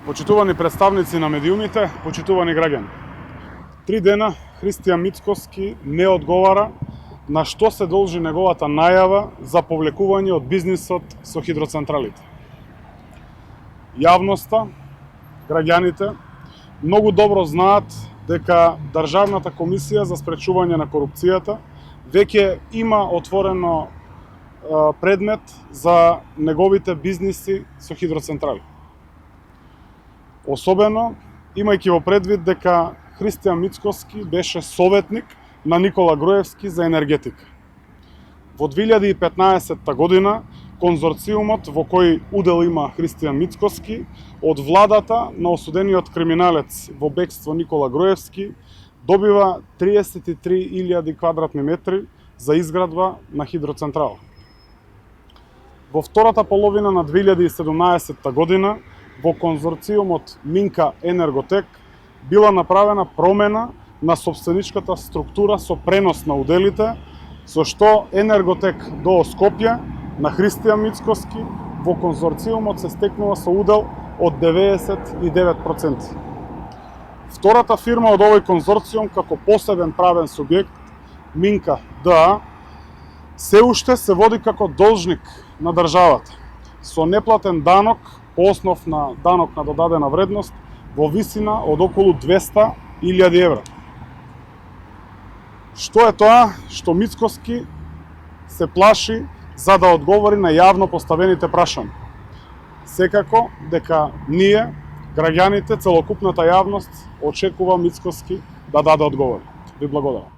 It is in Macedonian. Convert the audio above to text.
Почитувани представници на медиумите, почитувани граѓани. 3 дена Христијан Мицкоски не одговара на што се должи неговата најава за повлекување од бизнисот со хидроцентралите. Јавноста, граѓаните, многу добро знаат дека Државната комисија за спречување на корупцијата веќе има отворено предмет за неговите бизниси со хидроцентрали. Особено, имајќи во предвид дека Христијан Мицкоски беше советник на Никола Груевски за енергетика. Во 2015 година, конзорциумот во кој удел има Христијан Мицкоски, од владата на осудениот криминалец во бегство Никола Груевски, добива 33.000 квадратни метри за изградба на хидроцентрала. Во втората половина на 2017 година, во конзорциумот Минка Енерготек била направена промена на собственичката структура со пренос на уделите, со што Енерготек до Скопје на Христијан Мицкоски во конзорциумот се стекнува со удел од 99%. Втората фирма од овој конзорциум како посебен правен субјект, Минка ДА, се уште се води како должник на државата, со неплатен данок по основ на данок на додадена вредност во висина од околу 200.000 евра. Што е тоа што Мицкоски се плаши за да одговори на јавно поставените прашања? Секако дека ние, граѓаните, целокупната јавност очекува Мицкоски да даде одговор. Ви благодарам.